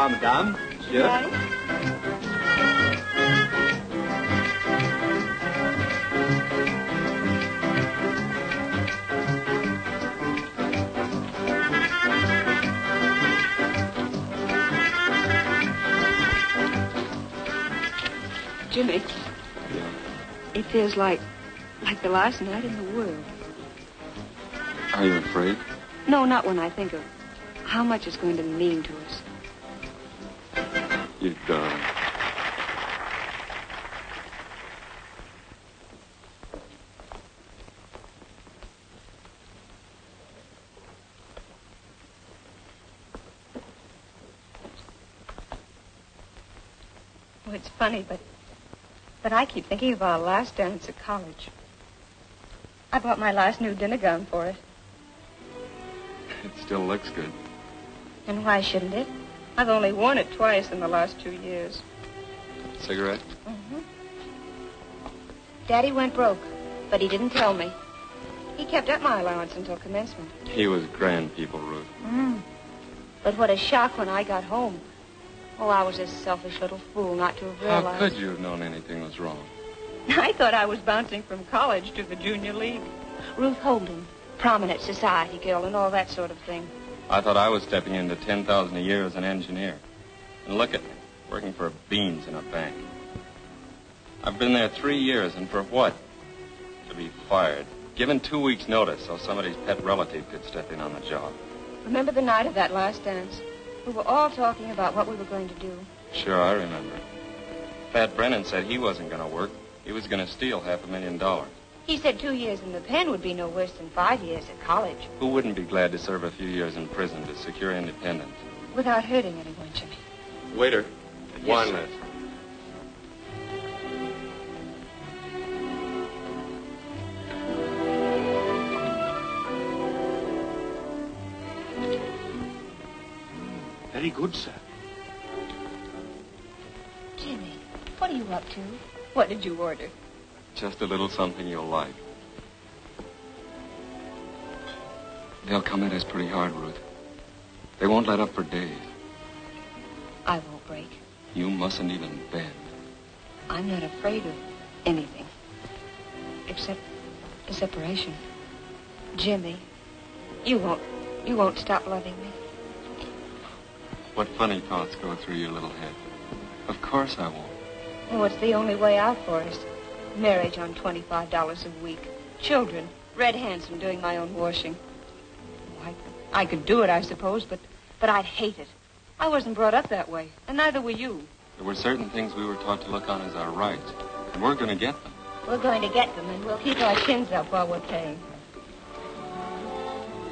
revoir, madame. Monsieur. Right. Jimmy, it feels like the last night in the world. Are you afraid? No, not when I think of how much it's going to mean to us. You darling. Oh, it's funny, but I keep thinking of our last dance at college. I bought my last new dinner gown for it. It still looks good. And why shouldn't it? I've only worn it twice in the last 2 years. Cigarette? Mm-hmm. Daddy went broke, but he didn't tell me. He kept up my allowance until commencement. He was grand people, Ruth. But what a shock when I got home. Oh, I was a selfish little fool not to have realized. How could you have known anything was wrong? I thought I was bouncing from college to the junior league. Ruth Holden, prominent society girl and all that sort of thing. I thought I was stepping into $10,000 a year as an engineer. And look at me, working for beans in a bank. I've been there 3 years, and for what? To be fired. Given 2 weeks' notice so somebody's pet relative could step in on the job. Remember the night of that last dance? We were all talking about what we were going to do. Sure, I remember. Pat Brennan said he wasn't going to work. He was going to steal $500,000. He said 2 years in the pen would be no worse than 5 years at college. Who wouldn't be glad to serve a few years in prison to secure independence? Without hurting anyone, Jimmy. Waiter, wine sir. list. Very good, sir. Jimmy, what are you up to? What did you order? Just a little something you'll like. They'll come at us pretty hard, Ruth. They won't let up for days. I won't break. You mustn't even bend. I'm not afraid of anything. Except the separation. Jimmy, you won't stop loving me. What funny thoughts go through your little head. Of course I won't. Oh, it's the only way out for us. Marriage on $25 a week. Children. Red Hanson doing my own washing. Oh, I could do it, I suppose, but I'd hate it. I wasn't brought up that way, and neither were you. There were certain things we were taught to look on as our rights, and we're going to get them. We're going to get them, and we'll keep our chins up while we're paying.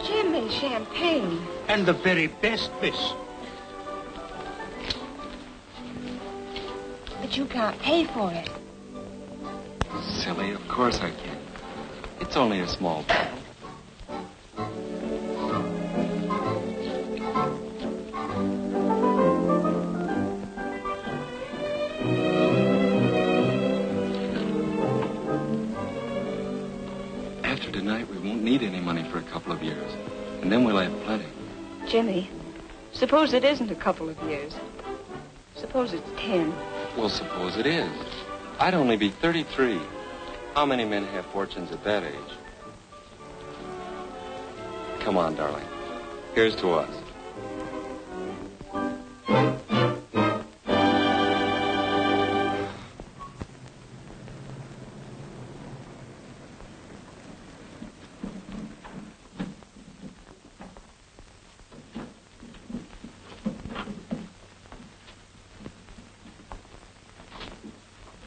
Jimmy, champagne. And the very best, miss. But you can't pay for it. Silly, of course I can. It's only a small bottle. After tonight, we won't need any money for a couple of years. And then we'll have plenty. Jimmy, suppose it isn't a couple of years. Suppose it's 10. Well, suppose it is. I'd only be 33. How many men have fortunes at that age? Come on, darling. Here's to us.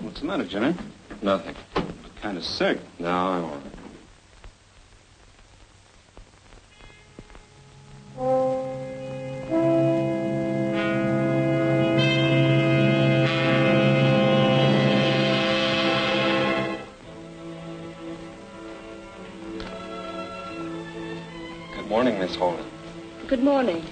What's the matter, Jimmy? Nothing. Kind of sick. No, I'm all right. Good morning, Miss Holden. Good morning.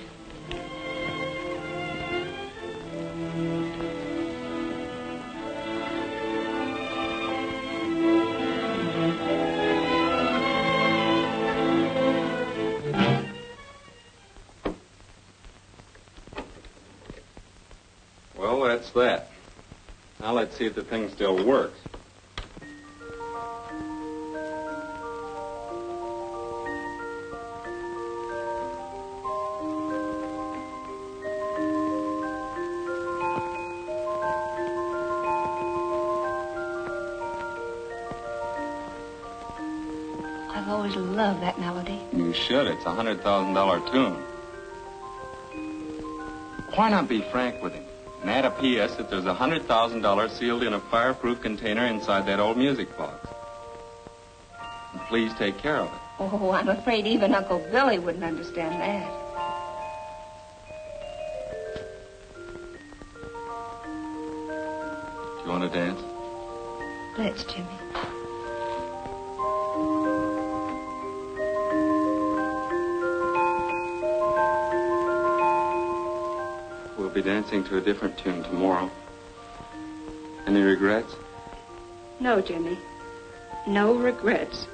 that. Now let's see if the thing still works. I've always loved that melody. You should. It's a $100,000 tune. Why not be frank with him and add a P.S. that there's $100,000 sealed in a fireproof container inside that old music box? And please take care of it. Oh, I'm afraid even Uncle Billy wouldn't understand that. Do you want to dance? Let's, Jimmy. We'll be dancing to a different tune tomorrow. Any regrets? No, Jimmy. No regrets.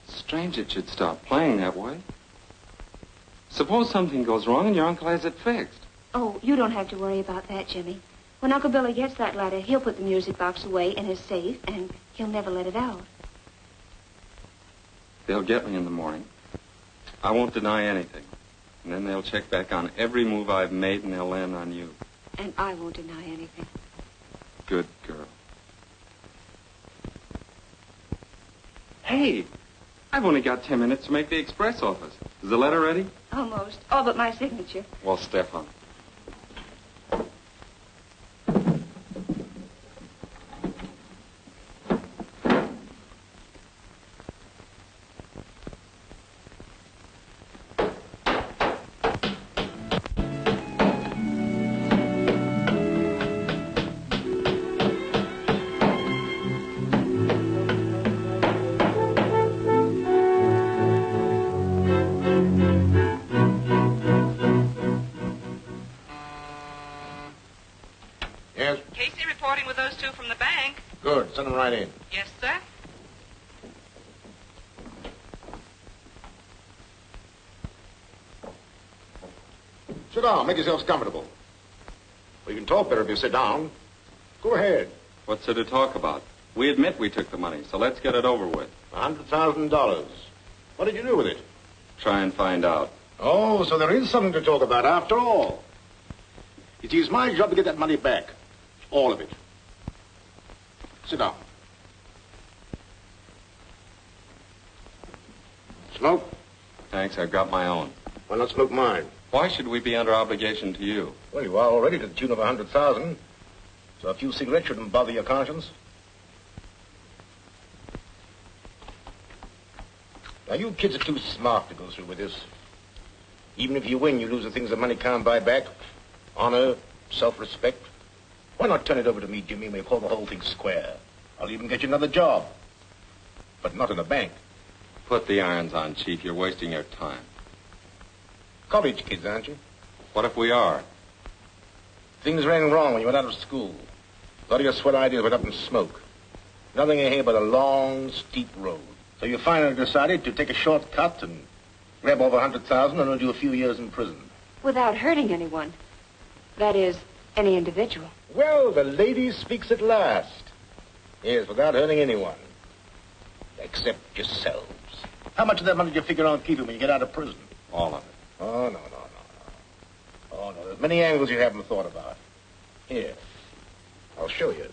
Strange it should stop playing that way. Suppose something goes wrong and your uncle has it fixed. Oh, you don't have to worry about that, Jimmy. When Uncle Billy gets that letter, he'll put the music box away in his safe, and he'll never let it out. They'll get me in the morning. I won't deny anything. And then they'll check back on every move I've made, and they'll land on you. And I won't deny anything. Good girl. Hey, I've only got 10 minutes to make the express office. Is the letter ready? Almost. All but my signature. Well, Stefan. Good. Send them right in. Yes, sir. Sit down. Make yourselves comfortable. Well, you can talk better if you sit down. Go ahead. What's there to talk about? We admit we took the money, so let's get it over with. $100,000. What did you do with it? Try and find out. Oh, so there is something to talk about after all. It is my job to get that money back. All of it. Sit down. Smoke? Thanks, I've got my own. Why not smoke mine? Why should we be under obligation to you? Well, you are already to the tune of 100,000. So a few cigarettes shouldn't bother your conscience. Now, you kids are too smart to go through with this. Even if you win, you lose the things that money can't buy back. Honor, self-respect. Why not turn it over to me, Jimmy, and we'll call the whole thing square? I'll even get you another job. But not in a bank. Put the irons on, Chief. You're wasting your time. College kids, aren't you? What if we are? Things ran wrong when you went out of school. A lot of your swell ideas went up in smoke. Nothing ahead but a long, steep road. So you finally decided to take a shortcut and grab over 100,000 and do a few years in prison. Without hurting anyone. That is, any individual. Well, the lady speaks at last. Yes, without hurting anyone. Except yourselves. How much of that money do you figure on keeping when you get out of prison? All of it. Oh, no. Oh, no, there's many angles you haven't thought about. Here, I'll show you.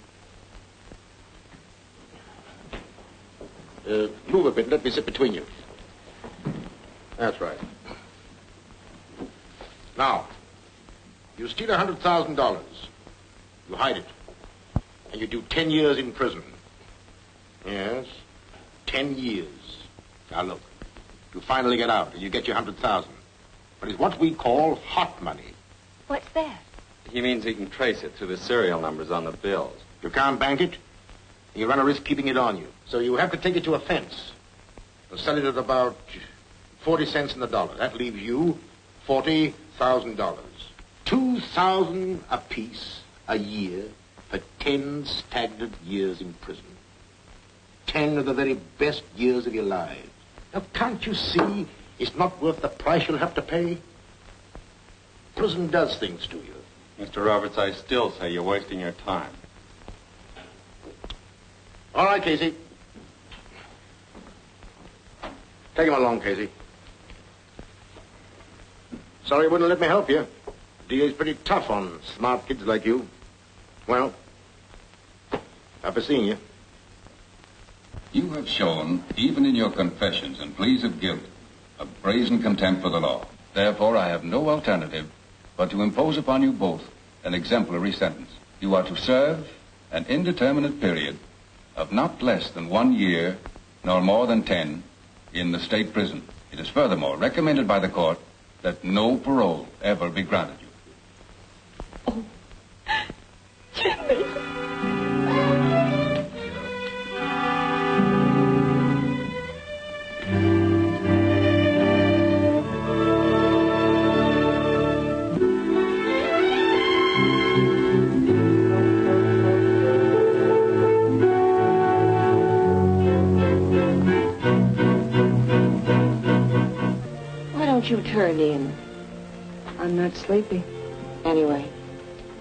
Move a bit. Let me sit between you. That's right. Now, you steal $100,000. You hide it. And you do 10 years in prison. Yes, 10 years. Now, look. You finally get out and you get your 100,000. But it's what we call hot money. What's that? He means he can trace it through the serial numbers on the bills. You can't bank it. You run a risk keeping it on you. So you have to take it to a fence. They'll sell it at about 40 cents in the dollar. That leaves you $40,000. $2,000 apiece a year for 10 stagnant years in prison. 10 of the very best years of your lives. Now, can't you see it's not worth the price you'll have to pay? Prison does things to you. Mr. Roberts, I still say you're wasting your time. All right, Casey. Take him along, Casey. Sorry you wouldn't let me help you. DA's pretty tough on smart kids like you. Well, after seeing you. You have shown, even in your confessions and pleas of guilt, a brazen contempt for the law. Therefore, I have no alternative but to impose upon you both an exemplary sentence. You are to serve an indeterminate period of not less than 1 year, nor more than 10, in the state prison. It is furthermore recommended by the court that no parole ever be granted you. Oh, Jimmy. You turned in. I'm not sleepy. Anyway,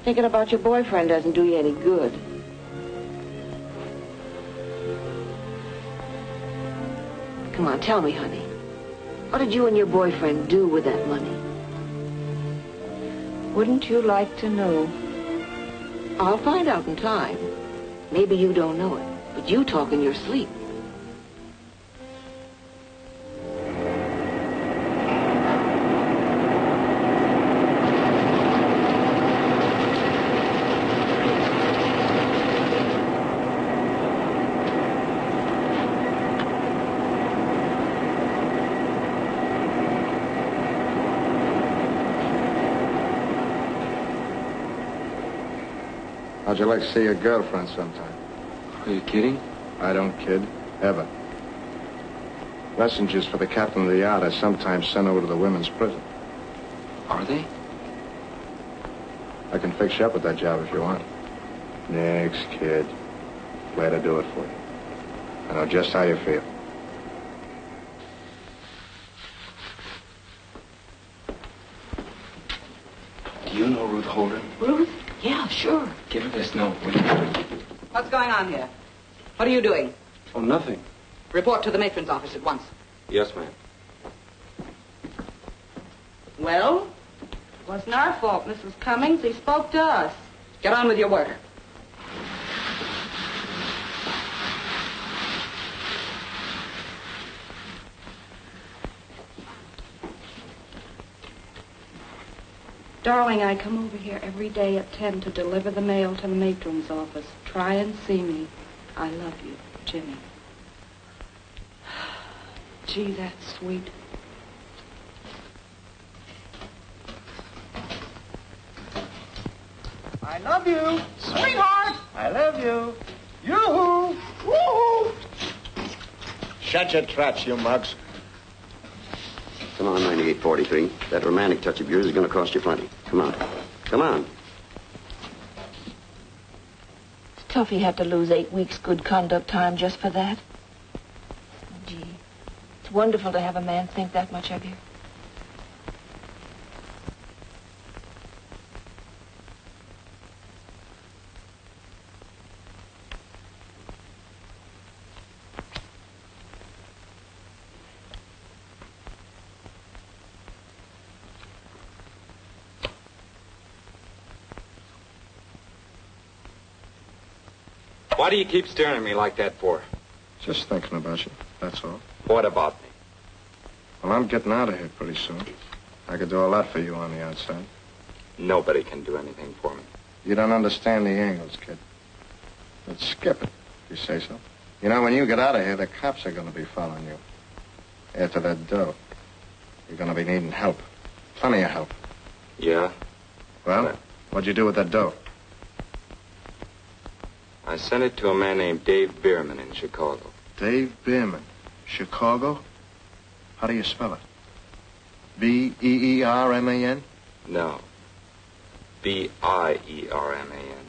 thinking about your boyfriend doesn't do you any good. Come on, tell me, honey. What did you and your boyfriend do with that money? Wouldn't you like to know? I'll find out in time. Maybe you don't know it, but you talk in your sleep. How'd you like to see your girlfriend sometime? Are you kidding? I don't kid. Ever. Messengers for the captain of the yacht are sometimes sent over to the women's prison. Are they? I can fix you up with that job if you want. Next, kid. Glad to do it for you. I know just how you feel. Do you know Ruth Holden? Ruth? Yeah, sure. Give her this note, will you? What's going on here? What are you doing? Oh, nothing. Report to the matron's office at once. Yes, ma'am. Well, it wasn't our fault, Mrs. Cummings. He spoke to us. Get on with your work. Darling, I come over here every day at 10 to deliver the mail to the matron's office. Try and see me. I love you, Jimmy. Gee, that's sweet. I love you. Sweetheart. I love you. Yoo-hoo. Woo-hoo. Shut your traps, you mugs. Come on, 9843. That romantic touch of yours is going to cost you plenty. Come on. Come on. It's tough he had to lose 8 weeks good conduct time just for that. Gee, it's wonderful to have a man think that much of you. Why do you keep staring at me like that for? Just thinking about you, that's all. What about me? Well, I'm getting out of here pretty soon. I could do a lot for you on the outside. Nobody can do anything for me. You don't understand the angles, kid. Let's skip it, if you say so. You know, when you get out of here, the cops are going to be following you. After that dough, you're going to be needing help. Plenty of help. Yeah? Well, what'd you do with that dough? I sent it to a man named Dave Bierman in Chicago. Dave Bierman. Chicago? How do you spell it? B-E-E-R-M-A-N? No. B-I-E-R-M-A-N.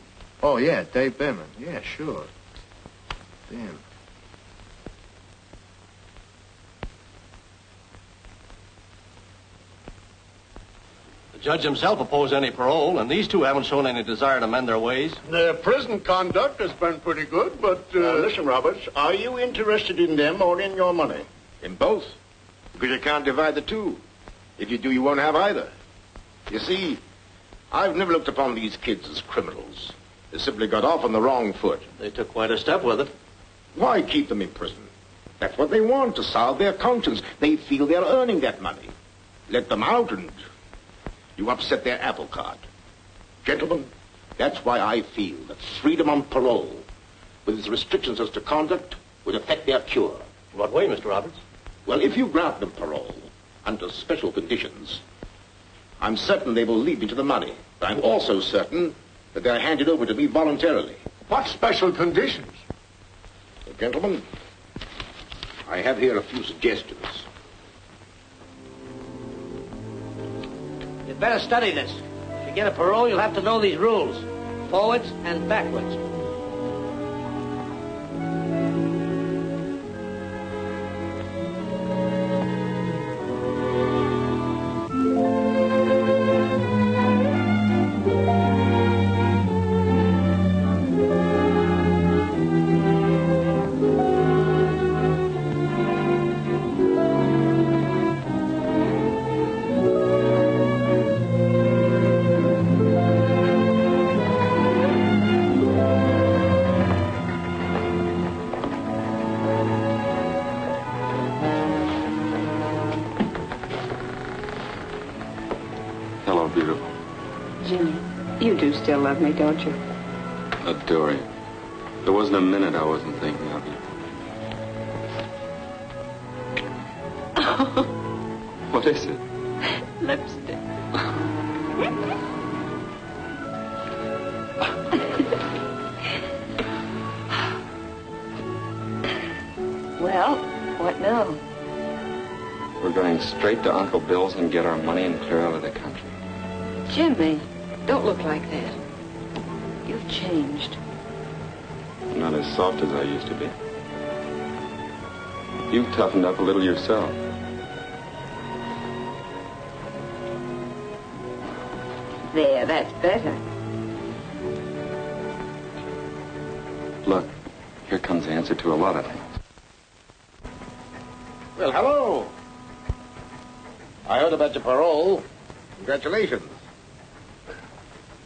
Oh, yeah, Dave Behrman. Yeah, sure. Damn. The judge himself opposed any parole, and these two haven't shown any desire to mend their ways. Their prison conduct has been pretty good, but... listen, Roberts, are you interested in them or in your money? In both. Because you can't divide the two. If you do, you won't have either. You see, I've never looked upon these kids as criminals. They simply got off on the wrong foot. They took quite a step with it. Why keep them in prison? That's what they want, to salve their conscience. They feel they're earning that money. Let them out and you upset their apple cart. Gentlemen, that's why I feel that freedom on parole, with its restrictions as to conduct, would affect their cure. What way, Mr. Roberts? Well, if you grant them parole under special conditions, I'm certain they will lead me to the money. But I'm also certain that they're handed over to me voluntarily. What special conditions? Well, gentlemen, I have here a few suggestions. You'd better study this. If you get a parole, you'll have to know these rules. Forwards and backwards. Hello, beautiful. Jimmy, you do still love me, don't you? Adore you. There wasn't a minute I wasn't thinking of you. What is it? Lipstick. Well, what now? We're going straight to Uncle Bill's and get our money and clear out of the country. Jimmy, don't look like that. You've changed. I'm not as soft as I used to be. You've toughened up a little yourself. There, that's better. Look, here comes the answer to a lot of things. Well, hello. I heard about your parole. Congratulations.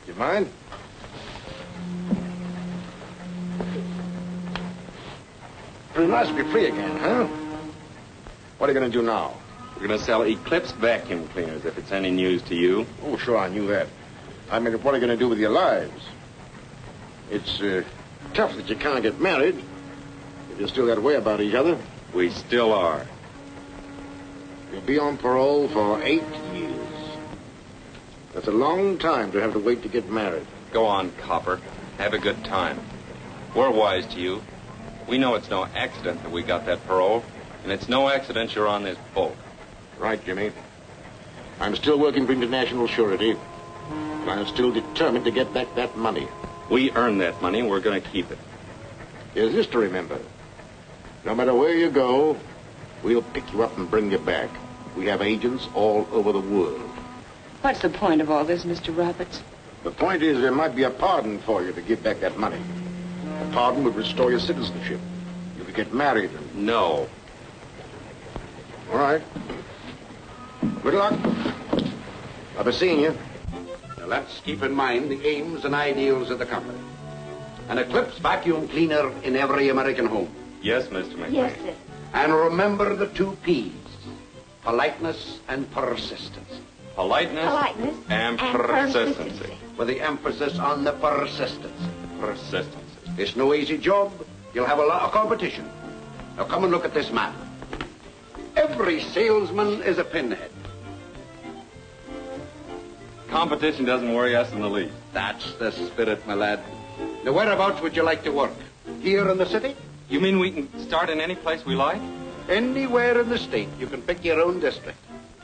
You mind? You must be free again, huh? What are you going to do now? We're going to sell Eclipse vacuum cleaners, if it's any news to you. Oh, sure, I knew that. I mean, what are you going to do with your lives? It's tough that you can't get married if you're still that way about each other. We still are. You'll be on parole for 8 years. That's a long time to have to wait to get married. Go on, Copper. Have a good time. We're wise to you. We know it's no accident that we got that parole, and it's no accident you're on this boat. Right, Jimmy. I'm still working for international surety, and I'm still determined to get back that money. We earned that money, and we're going to keep it. There's this to remember. No matter where you go, we'll pick you up and bring you back. We have agents all over the world. What's the point of all this, Mr. Roberts? The point is there might be a pardon for you to give back that money. A pardon would restore your citizenship. You could get married and... No. All right. Good luck. I'll be seeing you. Now let's keep in mind the aims and ideals of the company. An Eclipse vacuum cleaner in every American home. Yes, Mr. McLean. Yes, sir. And remember the 2 P's. Politeness and persistence. Politeness and persistency. With the emphasis on the persistence. Persistence. It's no easy job. You'll have a lot of competition. Now come and look at this map. Every salesman is a pinhead. Competition doesn't worry us in the least. That's the spirit, my lad. Now whereabouts would you like to work? Here in the city? You mean we can start in any place we like? Anywhere in the state. You can pick your own district.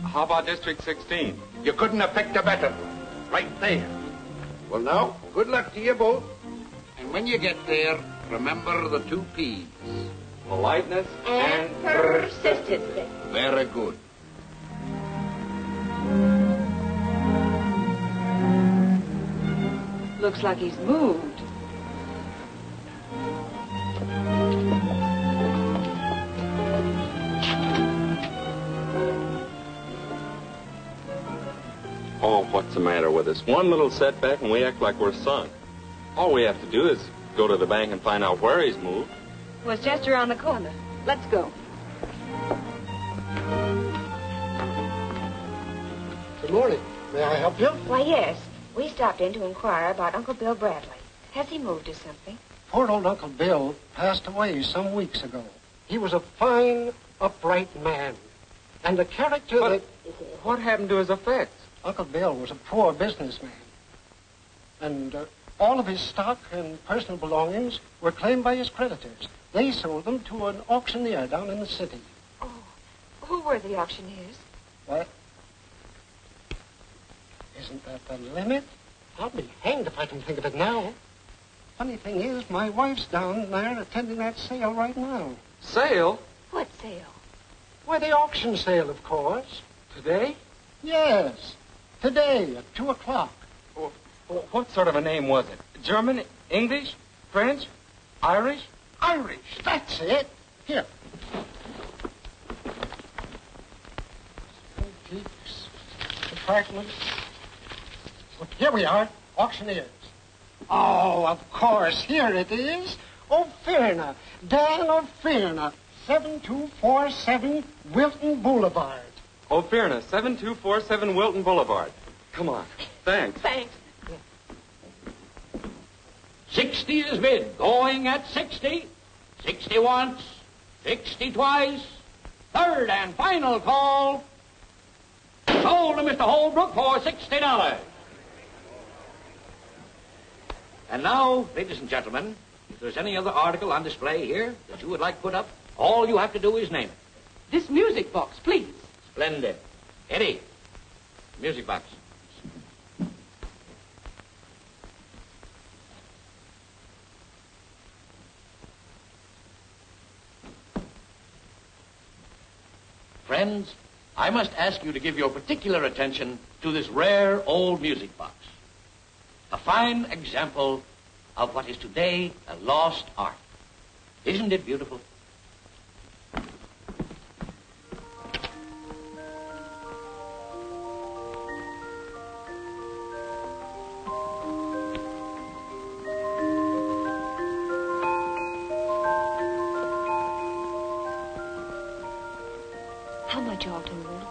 How about District 16? You couldn't have picked a better. Right there. Well, now, good luck to you both. when you get there, remember the 2 P's. Politeness And persistence. Very good. Looks like he's moved. Oh, what's the matter with us? One little setback and we act like we're sunk. All we have to do is go to the bank and find out where he's moved. Well, it's just around the corner. Let's go. Good morning. May I help you? Why, yes. We stopped in to inquire about Uncle Bill Bradley. Has he moved or something? Poor old Uncle Bill passed away some weeks ago. He was a fine, upright man. And the character that... What happened to his effects? Uncle Bill was a poor businessman. And all of his stock and personal belongings were claimed by his creditors. They sold them to an auctioneer down in the city. Oh, who were the auctioneers? What? Isn't that the limit? I'll be hanged if I can think of it now. Funny thing is, my wife's down there attending that sale right now. Sale? What sale? Why, the auction sale, of course. Today? Yes. Today at 2 o'clock. Oh, what sort of a name was it? German? English? French? Irish? Irish. That's it. Here. Antiques. Department. Look, here we are. Auctioneers. Oh, of course. Here it is. O'Fearna. Dan O'Fearna. 7247 Wilton Boulevard. O'Fearna, 7247 Wilton Boulevard. Come on. Thanks. Thanks. 60 is bid. Going at 60. 60 once. 60 twice. Third and final call. Sold to Mr. Holbrook for $60. And now, ladies and gentlemen, if there's any other article on display here that you would like put up, all you have to do is name it. This music box, please. Splendid. Eddie, music box. Friends, I must ask you to give your particular attention to this rare old music box. A fine example of what is today a lost art. Isn't it beautiful? How much all told?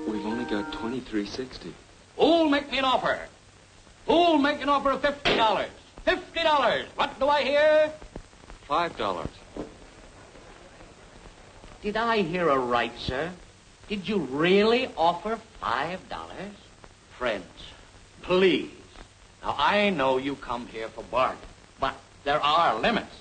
We've only got $23.60. Who'll make me an offer? Who'll make an offer of $50? $50. What do I hear? $5. Did I hear aright, sir? Did you really offer $5? Friends, please. Now, I know you come here for bargain, but there are limits.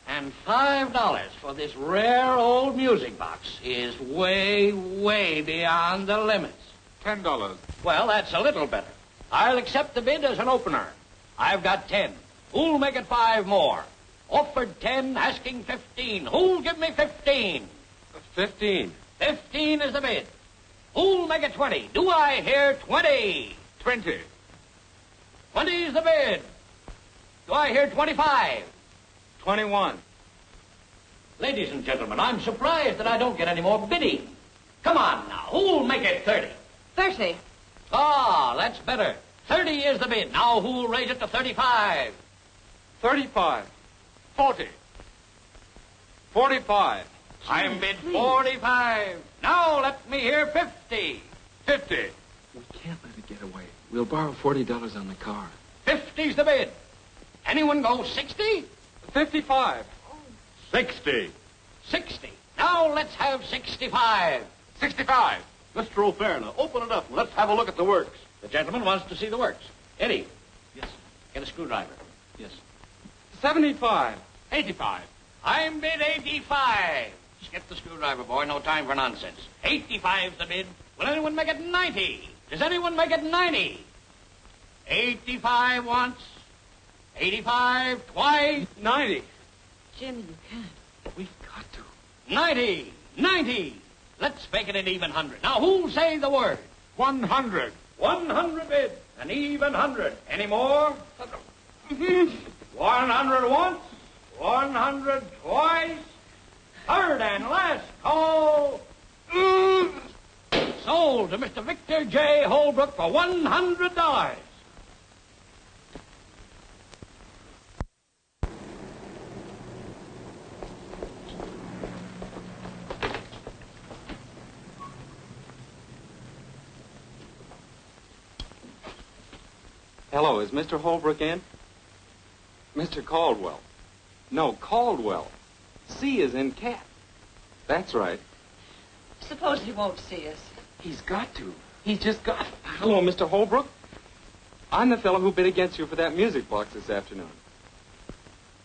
And $5 for this rare old music box is way, way beyond the limits. $10. Well, that's a little better. I'll accept the bid as an opener. I've got 10. Who'll make it 5 more? Offered 10, asking 15. Who'll give me 15? 15. 15 is the bid. Who'll make it 20? Do I hear 20? 20. 20 is the bid. Do I hear 25? 21. Ladies and gentlemen, I'm surprised that I don't get any more bidding. Come on now. Who'll make it 30? 30. Ah, that's better. 30 is the bid. Now who'll raise it to 35? 35. 40. 45. I'm bid 45. Now let me hear 50. 50. We can't let it get away. We'll borrow $40 on the car. 50's the bid. Anyone go 60? 55. 60. 60. Now let's have 65. 65. Mr. O'Fearna, open it up and let's have a look at the works. The gentleman wants to see the works. Eddie. Yes. Get a screwdriver. Yes. 75. 85. I'm bid 85. Skip the screwdriver, boy. No time for nonsense. 85's the bid. Will anyone make it 90? Does anyone make it 90? 85 once. 85, twice. 90. Jimmy, you can't. We've got to. 90, 90. Let's make it an even 100. Now, who'll say the word? 100. 100 bid. An even 100. Any more? 100 once. 100 twice. Third and last call. Sold to Mr. Victor J. Holbrook for $100. Hello, is Mr. Holbrook in? Mr. Caldwell. No, Caldwell. C is in cat. That's right. Suppose he won't see us. He's got to. He's just got... Hello, Mr. Holbrook. I'm the fellow who bid against you for that music box this afternoon.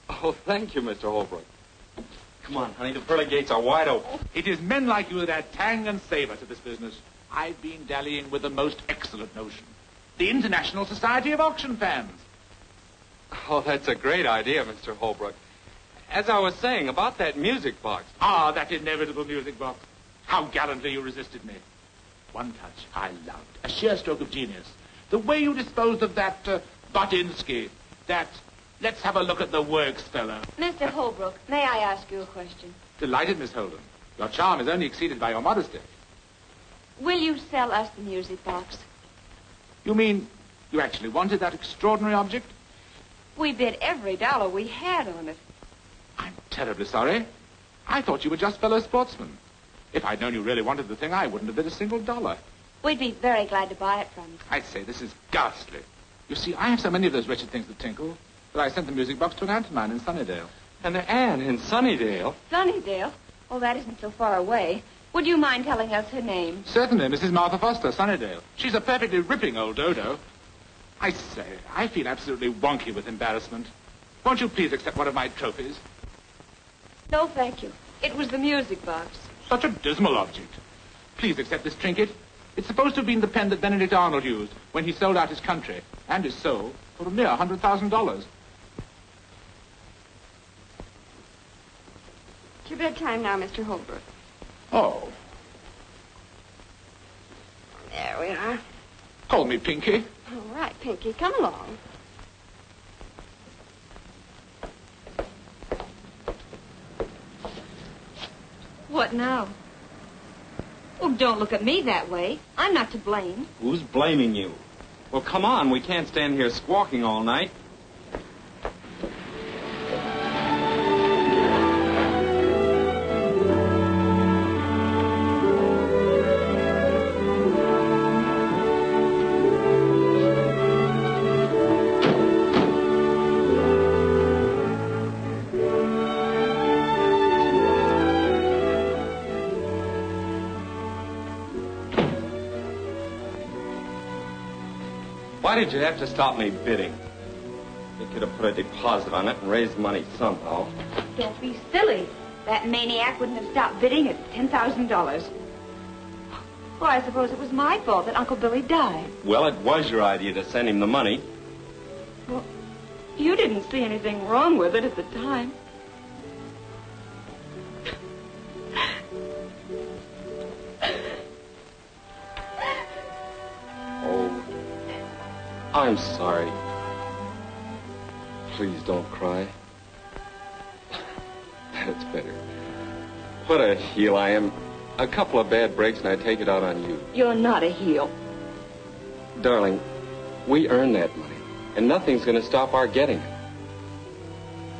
Oh, thank you, Mr. Holbrook. Come on, honey, the pearly gates are wide open. It is men like you that add tang and savor to this business. I've been dallying with the most excellent notion. The International Society of Auction Fans. Oh, that's a great idea, Mr. Holbrook. As I was saying about that music box. Ah, that inevitable music box. How gallantly you resisted me. One touch I loved. A sheer stroke of genius. The way you disposed of that Batinsky. That, let's have a look at the works, fella. Mr. Holbrook, may I ask you a question? Delighted, Miss Holden. Your charm is only exceeded by your modesty. Will you sell us the music box? You mean you actually wanted that extraordinary object? We bid every dollar we had on it. I'm terribly sorry. I thought you were just fellow sportsmen. If I'd known you really wanted the thing, I wouldn't have bid a single dollar. We'd be very glad to buy it from you. I say, this is ghastly. You see, I have so many of those wretched things that tinkle that I sent the music box to an aunt of mine in Sunnydale. And Anne in Sunnydale? Sunnydale? Oh, that isn't so far away. Would you mind telling us her name? Certainly, Mrs. Martha Foster, Sunnydale. She's a perfectly ripping old dodo. I say, I feel absolutely wonky with embarrassment. Won't you please accept one of my trophies? No, thank you. It was the music box. Such a dismal object. Please accept this trinket. It's supposed to have been the pen that Benedict Arnold used when he sold out his country and his soul for a mere $100,000. It's your bedtime now, Mr. Holbrook. Oh. There we are. Call me Pinky. All right, Pinky, come along. What now? Oh, don't look at me that way. I'm not to blame. Who's blaming you? Well, come on. We can't stand here squawking all night. Why did you have to stop me bidding? You could have put a deposit on it and raised money somehow. Don't be silly. That maniac wouldn't have stopped bidding at $10,000. Well, I suppose it was my fault that Uncle Billy died. Well, it was your idea to send him the money. Well, you didn't see anything wrong with it at the time. Oh, I'm sorry. Please don't cry. That's better. What a heel I am. A couple of bad breaks and I take it out on you. You're not a heel. Darling, we earned that money, and nothing's going to stop our getting it.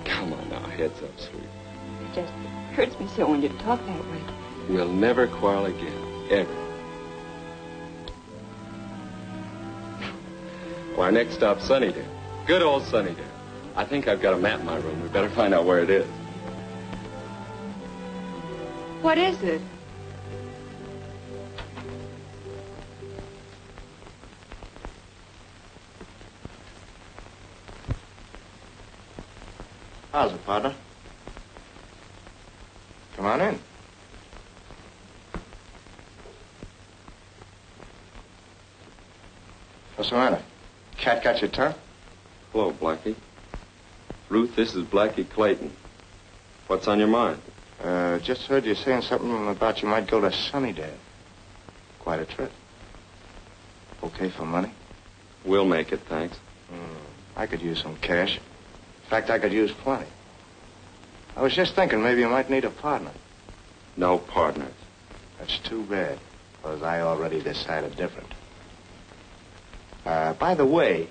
Come on now, heads up, sweet. It just hurts me so when you talk that way. We'll never quarrel again, ever. Well, our next stop's Sunnydale. Good old Sunnydale. I think I've got a map in my room. We better find out where it is. What is it? How's it, partner? Come on in. What's the matter? Cat got your tongue? Hello, Blackie. Ruth, this is Blackie Clayton. What's on your mind? Just heard you saying something about you might go to Sunnydale. Quite a trip. Okay for money? We'll make it, thanks. I could use some cash. In fact, I could use plenty. I was just thinking maybe you might need a partner. No partners. That's too bad, because I already decided different. By the way,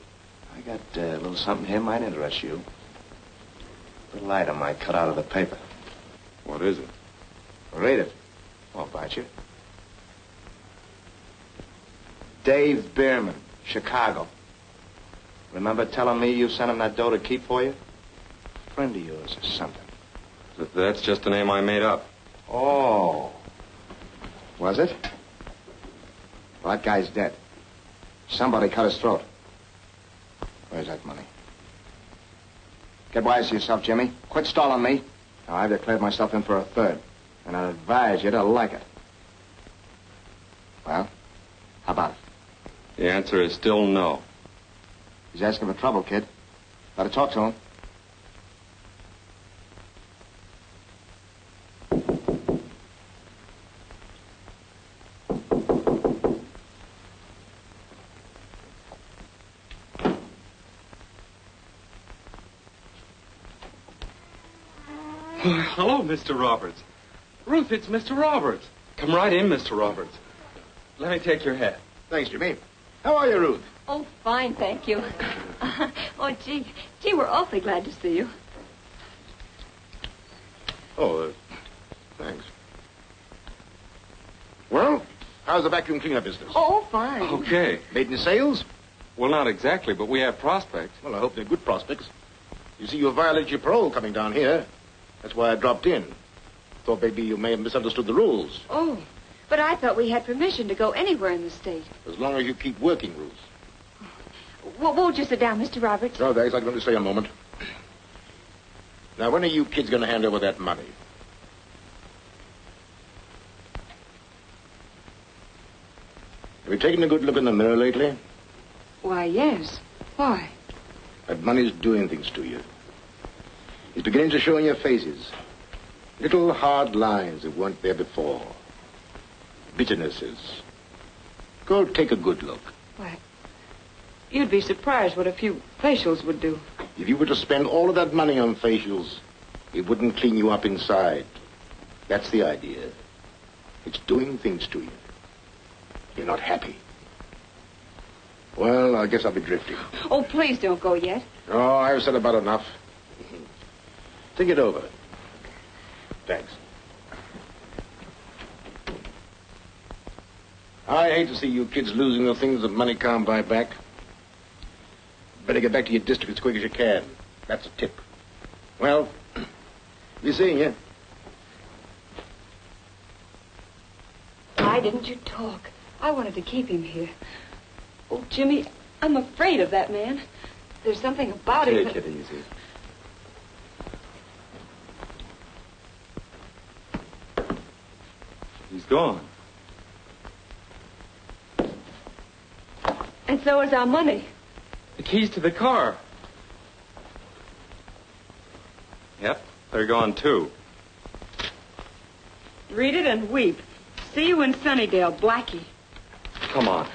I got a little something here might interest you. A little item I cut out of the paper. What is it? Read it. Won't bite you. Dave Bierman, Chicago. Remember telling me you sent him that dough to keep for you? Friend of yours or something. That's just a name I made up. Oh. Was it? Well, that guy's dead. Somebody cut his throat. Where's that money? Get wise to yourself, Jimmy. Quit stalling me. Now, I've declared myself in for a third, and I advise you to like it. Well, how about it? The answer is still no. He's asking for trouble, kid. Better talk to him. Hello, Mr. Roberts. Ruth, it's Mr. Roberts. Come right in, Mr. Roberts. Let me take your hat. Thanks, Jimmy. How are you, Ruth? Oh, fine, thank you. Oh, gee, we're awfully glad to see you. Oh, thanks. Well, how's the vacuum cleaner business? Oh, fine. Okay. Made any sales? Well, not exactly, but we have prospects. Well, I hope they're good prospects. You see, you violated your parole coming down here. That's why I dropped in. Thought maybe you may have misunderstood the rules. Oh, but I thought we had permission to go anywhere in the state. As long as you keep working, Ruth. Well, won't you sit down, Mr. Roberts? No, thanks. I'm going to stay a moment. Now, when are you kids going to hand over that money? Have you taken a good look in the mirror lately? Why, yes. Why? That money's doing things to you. It's beginning to show in your faces. Little hard lines that weren't there before. Bitternesses. Go take a good look. Why, you'd be surprised what a few facials would do. If you were to spend all of that money on facials, it wouldn't clean you up inside. That's the idea. It's doing things to you. You're not happy. Well, I guess I'll be drifting. Oh, please don't go yet. Oh, I've said about enough. Think it over. Thanks. I hate to see you kids losing the things that money can't buy back. Better get back to your district as quick as you can. That's a tip. Well, be seeing you. Why didn't you talk? I wanted to keep him here. Oh, Jimmy, I'm afraid of that man. There's something about him. Take it easy. He's gone. And so is our money. The keys to the car. Yep, they're gone too. Read it and weep. See you in Sunnydale, Blackie. Come on.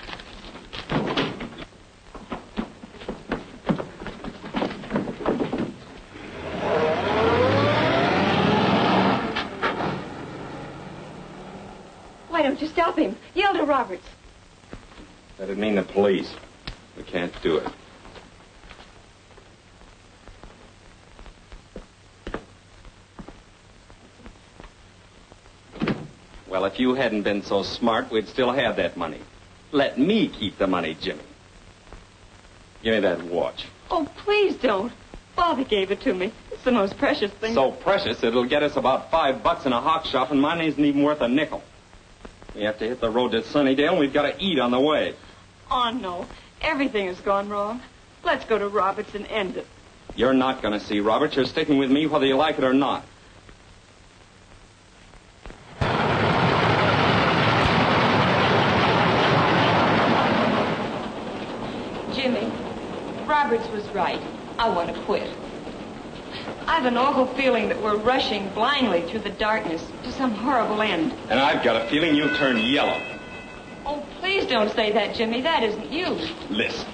Why don't you stop him? Yell to Roberts. That'd mean the police. We can't do it. Well, if you hadn't been so smart, we'd still have that money. Let me keep the money, Jimmy. Give me that watch. Oh, please don't. Father gave it to me. It's the most precious thing. So precious, it'll get us about $5 in a hock shop, and mine isn't even worth a nickel. We have to hit the road to Sunnydale, and we've got to eat on the way. Oh, no. Everything has gone wrong. Let's go to Roberts and end it. You're not going to see Robert. You're sticking with me whether you like it or not. Jimmy, Roberts was right. I want to quit. have an awful feeling that we're rushing blindly through the darkness to some horrible end. And I've got a feeling you'll turn yellow. Oh, please don't say that, Jimmy. That isn't you. Listen,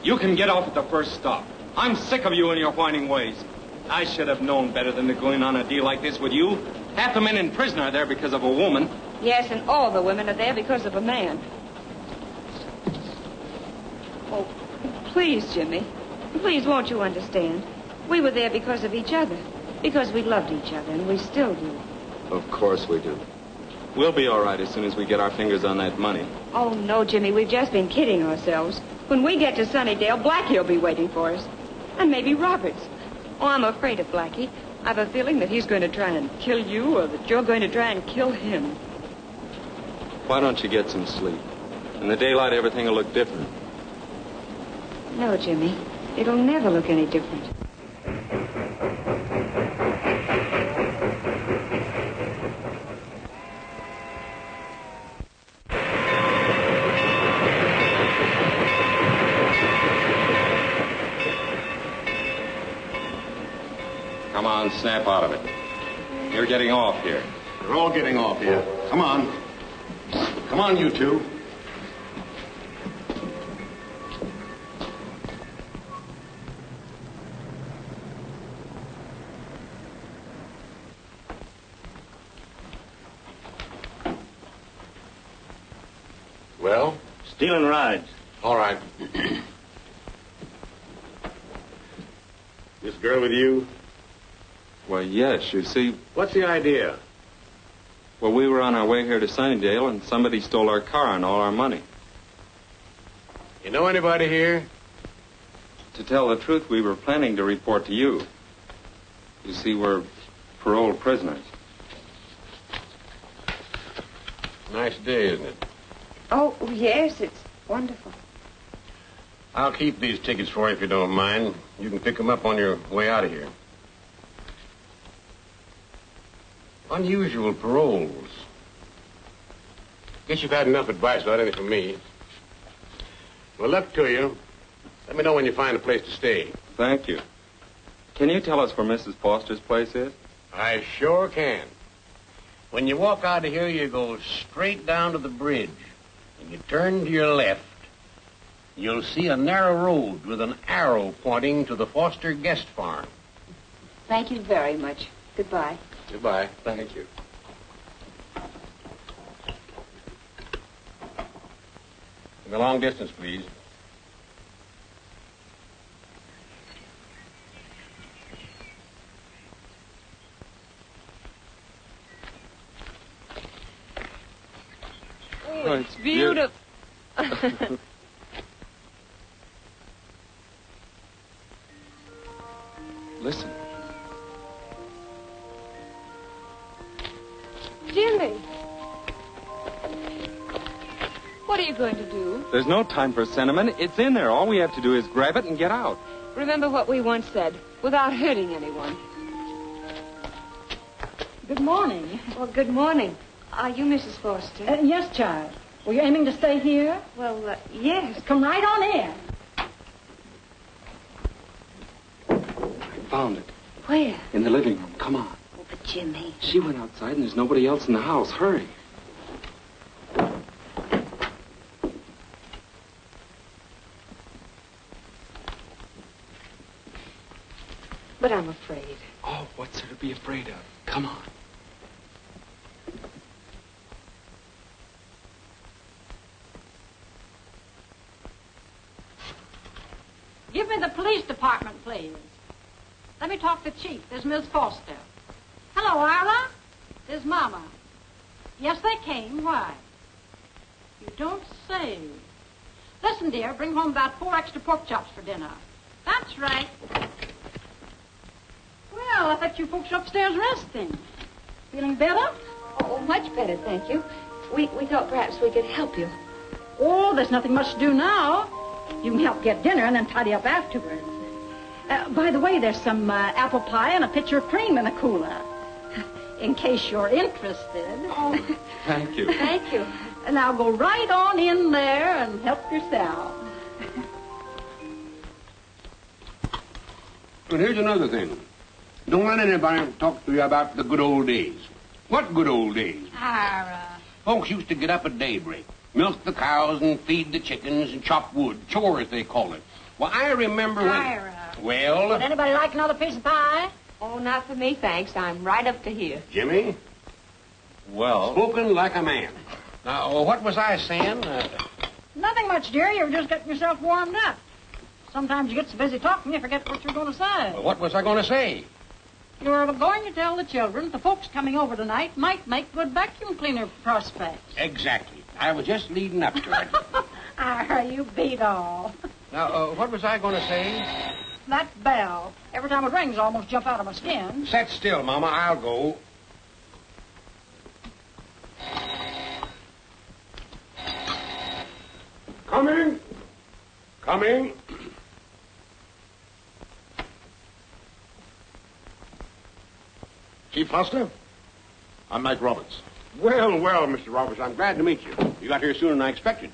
you can get off at the first stop. I'm sick of you and your whining ways. I should have known better than to go in on a deal like this with you. Half the men in prison are there because of a woman. Yes, and all the women are there because of a man. Oh, please, Jimmy. Please, won't you understand? We were there because of each other. Because we loved each other, and we still do. Of course we do. We'll be all right as soon as we get our fingers on that money. Oh, no, Jimmy, we've just been kidding ourselves. When we get to Sunnydale, Blackie will be waiting for us. And maybe Roberts. Oh, I'm afraid of Blackie. I've a feeling that he's going to try and kill you, or that you're going to try and kill him. Why don't you get some sleep? In the daylight, everything will look different. No, Jimmy. It'll never look any different. Come on, snap out of it. You're getting off here. We're all getting off here. Come on. Come on, you two. Well? Stealing rides. All right. This girl with you? Well, yes, you see... What's the idea? Well, we were on our way here to Sunnydale, and somebody stole our car and all our money. You know anybody here? To tell the truth, we were planning to report to you. You see, we're paroled prisoners. Nice day, isn't it? Oh, yes, it's wonderful. I'll keep these tickets for you if you don't mind. You can pick them up on your way out of here. Unusual paroles. Guess you've had enough advice without any from me. Well, luck to you. Let me know when you find a place to stay. Thank you. Can you tell us where Mrs. Foster's place is? I sure can. When you walk out of here, you go straight down to the bridge. And you turn to your left. You'll see a narrow road with an arrow pointing to the Foster guest farm. Thank you very much. Goodbye. Goodbye. Thank you. In the long distance, please. Oh, it's beautiful. Listen. Jimmy. What are you going to do? There's no time for sentiment. It's in there. All we have to do is grab it and get out. Remember what we once said, without hurting anyone. Good morning. Well, good morning. Are you Mrs. Foster? Yes, child. Were you aiming to stay here? Well, yes. Come right on in. I found it. Where? In the living room. Come on. Oh, but Jimmy. She went outside and there's nobody else in the house. Hurry. But I'm afraid. Oh, what's there to be afraid of? Come on. Give me the police department, please. Let me talk to Chief. There's Miss Foster. Hello, Ira. There's Mama. Yes, they came. Why? You don't say. Listen, dear, bring home about 4 extra pork chops for dinner. That's right. Well, I thought you folks were upstairs resting. Feeling better? Oh, much better, thank you. We thought perhaps we could help you. Oh, there's nothing much to do now. You can help get dinner and then tidy up afterwards. By the way, there's some apple pie and a pitcher of cream in the cooler. In case you're interested. Oh, thank you. Thank you. Now go right on in there and help yourself. And here's another thing. Don't let anybody talk to you about the good old days. What good old days? Ira. Folks used to get up at daybreak, milk the cows and feed the chickens and chop wood, chores they call it. Well, I remember when... Ira. Well... Would anybody like another piece of pie? Oh, not for me, thanks. I'm right up to here. Jimmy? Well... Spoken like a man. Now, what was I saying? Nothing much, dear. You're just getting yourself warmed up. Sometimes you get so busy talking you forget what you're going to say. Well, what was I going to say? You're going to tell the children the folks coming over tonight might make good vacuum cleaner prospects. Exactly. I was just leading up to it. Ira, you beat all. Now, what was I going to say? That bell. Every time it rings, I almost jump out of my skin. Sit still, Mama. I'll go. Coming. Coming. Chief Foster, I'm Mike Roberts. Well, Mr. Roberts, I'm glad to meet you. You got here sooner than I expected.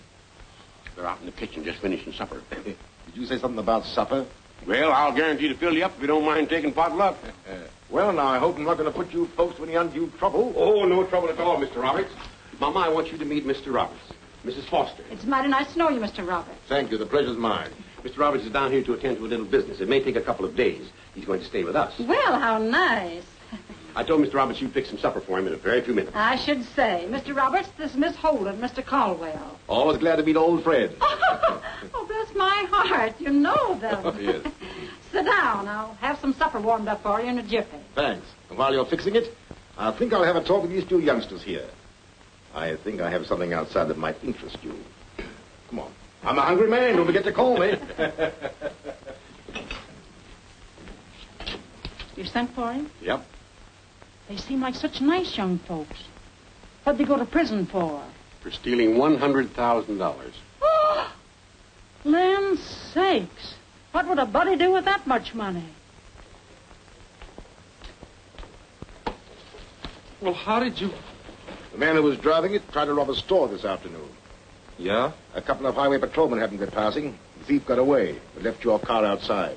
They're out in the kitchen just finishing supper. Did you say something about supper? Well, I'll guarantee to fill you up if you don't mind taking potluck. Well, now, I hope I'm not going to put you folks to any undue trouble. Oh, no trouble at all, Mr. Roberts. Mama, I want you to meet Mr. Roberts. Mrs. Foster. It's mighty nice to know you, Mr. Roberts. Thank you. The pleasure's mine. Mr. Roberts is down here to attend to a little business. It may take a couple of days. He's going to stay with us. Well, how nice. I told Mr. Roberts you'd fix some supper for him in a very few minutes. I should say. Mr. Roberts, this is Miss Holden, Mr. Caldwell. Always glad to meet old friends. Oh, bless my heart. You know them. Oh, yes. Sit down. I'll have some supper warmed up for you in a jiffy. Thanks. And while you're fixing it, I think I'll have a talk with these two youngsters here. I think I have something outside that might interest you. Come on. I'm a hungry man. Don't forget to call me. You sent for him? Yep. They seem like such nice young folks. What'd they go to prison for? For stealing $100,000. Land's sakes. What would a buddy do with that much money? Well, how did you... The man who was driving it tried to rob a store this afternoon. Yeah? A couple of highway patrolmen happened to be passing. The thief got away, but left your car outside.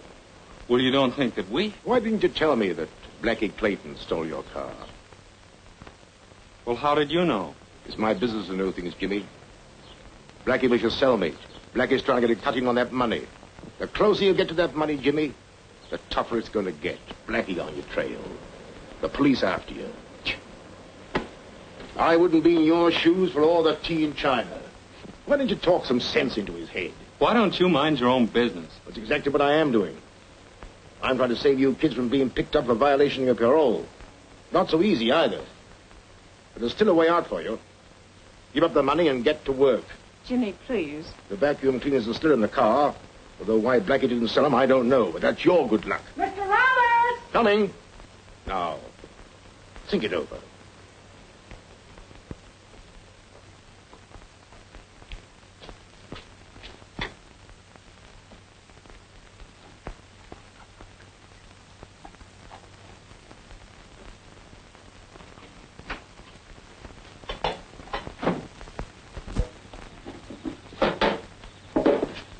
Well, you don't think that we... Why didn't you tell me that Blackie Clayton stole your car? Well, how did you know? It's my business to know things, Jimmy. Blackie was your cellmate. Blackie's trying to get a cutting on that money. The closer you get to that money, Jimmy, the tougher it's going to get. Blackie on your trail. The police after you. I wouldn't be in your shoes for all the tea in China. Why didn't you talk some sense into his head? Why don't you mind your own business? That's exactly what I am doing. I'm trying to save you kids from being picked up for violation of your parole. Not so easy, either. But there's still a way out for you. Give up the money and get to work. Jimmy, please. The vacuum cleaners are still in the car. Although why Blackie didn't sell them, I don't know. But that's your good luck. Mr. Roberts! Coming. Now, think it over.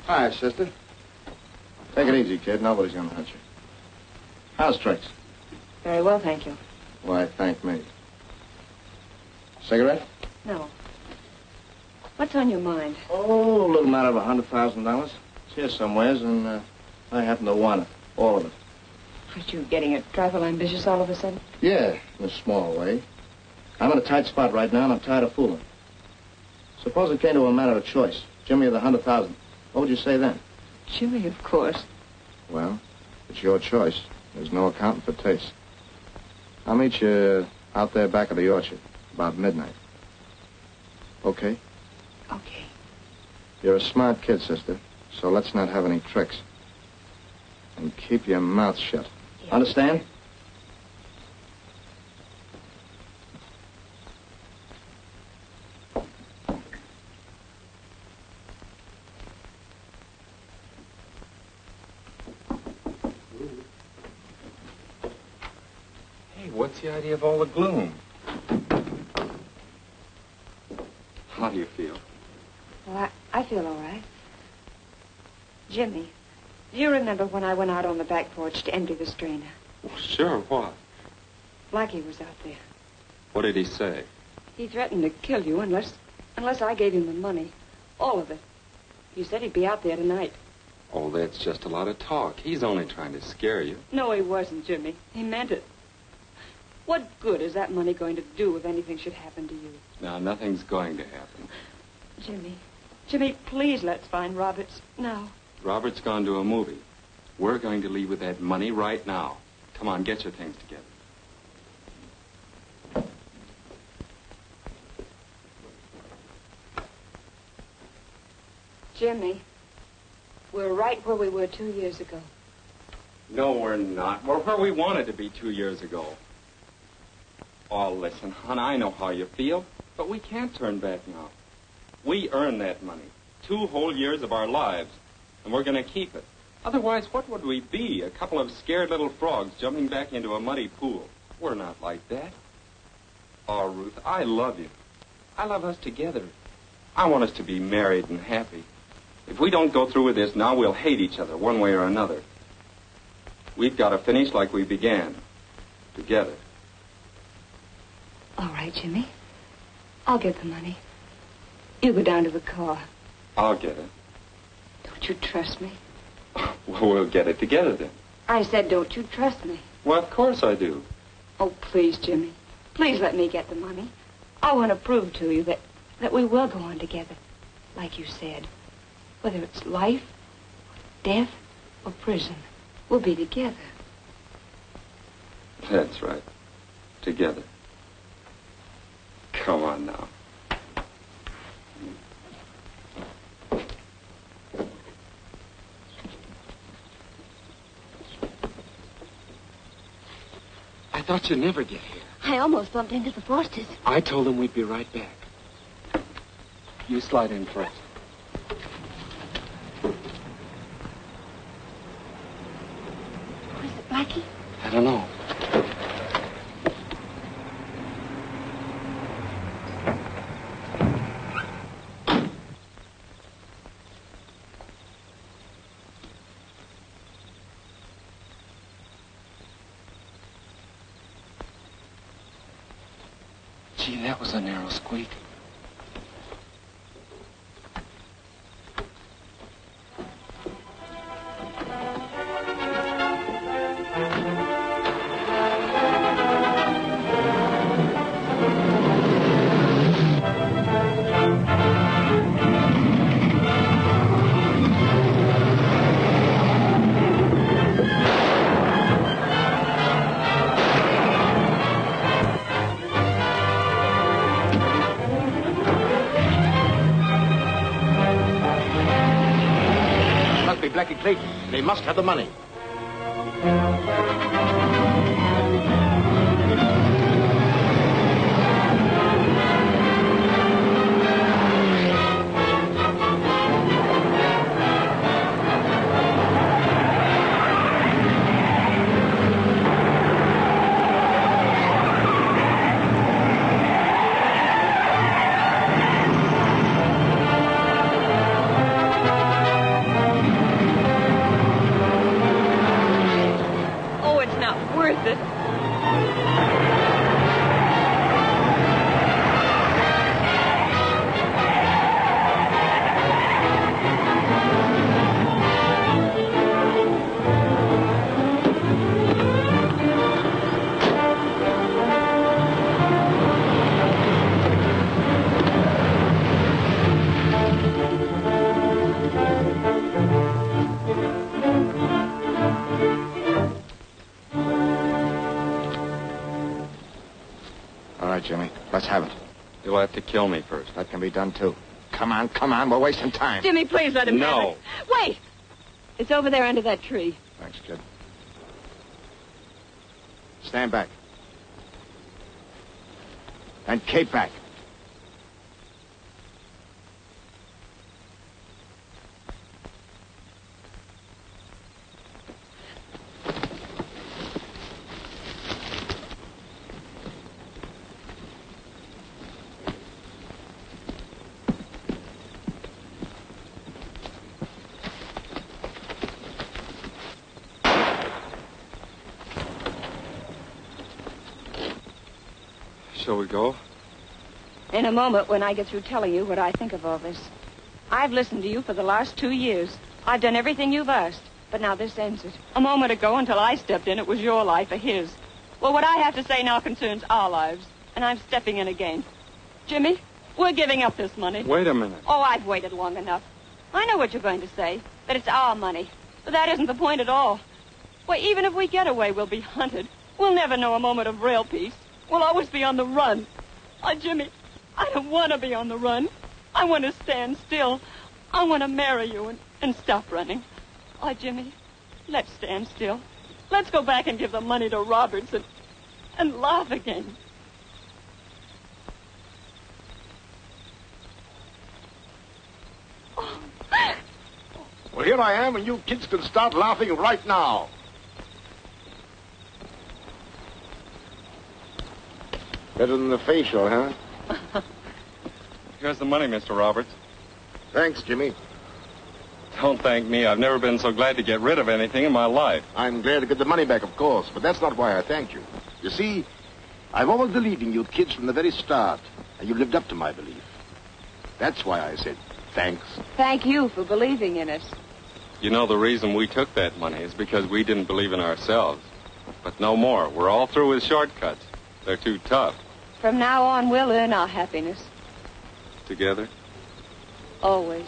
Hi, sister. Take it easy, kid. Nobody's gonna hurt you. How's tricks? Very well, thank you. Why, thank me. Cigarette? No. What's on your mind? Oh, a little matter of $100,000. It's here somewheres, and I happen to want it. All of it. Aren't you getting a trifle ambitious all of a sudden? Yeah, in a small way. I'm in a tight spot right now, and I'm tired of fooling. Suppose it came to a matter of choice. Jimmy or the $100,000. What would you say then? Jimmy, of course. Well, it's your choice. There's no accounting for taste. I'll meet you out there back of the orchard, about midnight. Okay? Okay. You're a smart kid, sister, so let's not have any tricks. And keep your mouth shut. Yeah. Understand? What's the idea of all the gloom? How do you feel? Well, I feel all right. Jimmy, do you remember when I went out on the back porch to empty the strainer? Well, sure, what? Blackie was out there. What did he say? He threatened to kill you unless I gave him the money. All of it. He said he'd be out there tonight. Oh, that's just a lot of talk. He's only trying to scare you. No, he wasn't, Jimmy. He meant it. What good is that money going to do if anything should happen to you? Now, nothing's going to happen. Jimmy, please let's find Roberts now. Robert's gone to a movie. We're going to leave with that money right now. Come on, get your things together. Jimmy, we're right where we were 2 years ago. No, we're not. We're where we wanted to be 2 years ago. Oh, listen, hon, I know how you feel, but we can't turn back now. We earned that money, 2 whole years of our lives, and we're going to keep it. Otherwise, what would we be? A couple of scared little frogs jumping back into a muddy pool. We're not like that. Oh, Ruth, I love you. I love us together. I want us to be married and happy. If we don't go through with this now, we'll hate each other one way or another. We've got to finish like we began, together. All right, Jimmy. I'll get the money. You go down to the car. I'll get it. Don't you trust me? Well, we'll get it together then. I said, don't you trust me? Well, of course I do. Oh, please, Jimmy. Please let me get the money. I want to prove to you that we will go on together, like you said. Whether it's life, death, or prison, we'll be together. That's right. Together. Come on now. I thought you'd never get here. I almost bumped into the Forsters. I told them we'd be right back. You slide in first. Was it Blackie? I don't know. Gee, that was a narrow squeak. Blackie Clayton. They must have the money. Jimmy. Let's have it. You'll have to kill me first. That can be done, too. Come on. We're wasting time. Jimmy, please let him have No. it. Wait! It's over there under that tree. Thanks, kid. Stand back. And Kate back. shall we go? In a moment, when I get through telling you what I think of all this. I've listened to you for the last 2 years. I've done everything you've asked, but now this ends it. A moment ago, until I stepped in, it was your life or his. Well, what I have to say now concerns our lives, and I'm stepping in again. Jimmy, we're giving up this money. Wait a minute. Oh, I've waited long enough. I know what you're going to say, that it's our money. But that isn't the point at all. Why, even if we get away, we'll be hunted. We'll never know a moment of real peace. We'll always be on the run. Oh, Jimmy, I don't want to be on the run. I want to stand still. I want to marry you and stop running. Oh, Jimmy, let's stand still. Let's go back and give the money to Roberts and laugh again. Well, here I am, and you kids can start laughing right now. Better than the facial, huh? Here's the money, Mr. Roberts. Thanks, Jimmy. Don't thank me. I've never been so glad to get rid of anything in my life. I'm glad to get the money back, of course, but that's not why I thank you. You see, I've always believed in you kids from the very start, and you've lived up to my belief. That's why I said thanks. Thank you for believing in us. You know, the reason we took that money is because we didn't believe in ourselves. But no more. We're all through with shortcuts. They're too tough. From now on, we'll earn our happiness. Together? Always.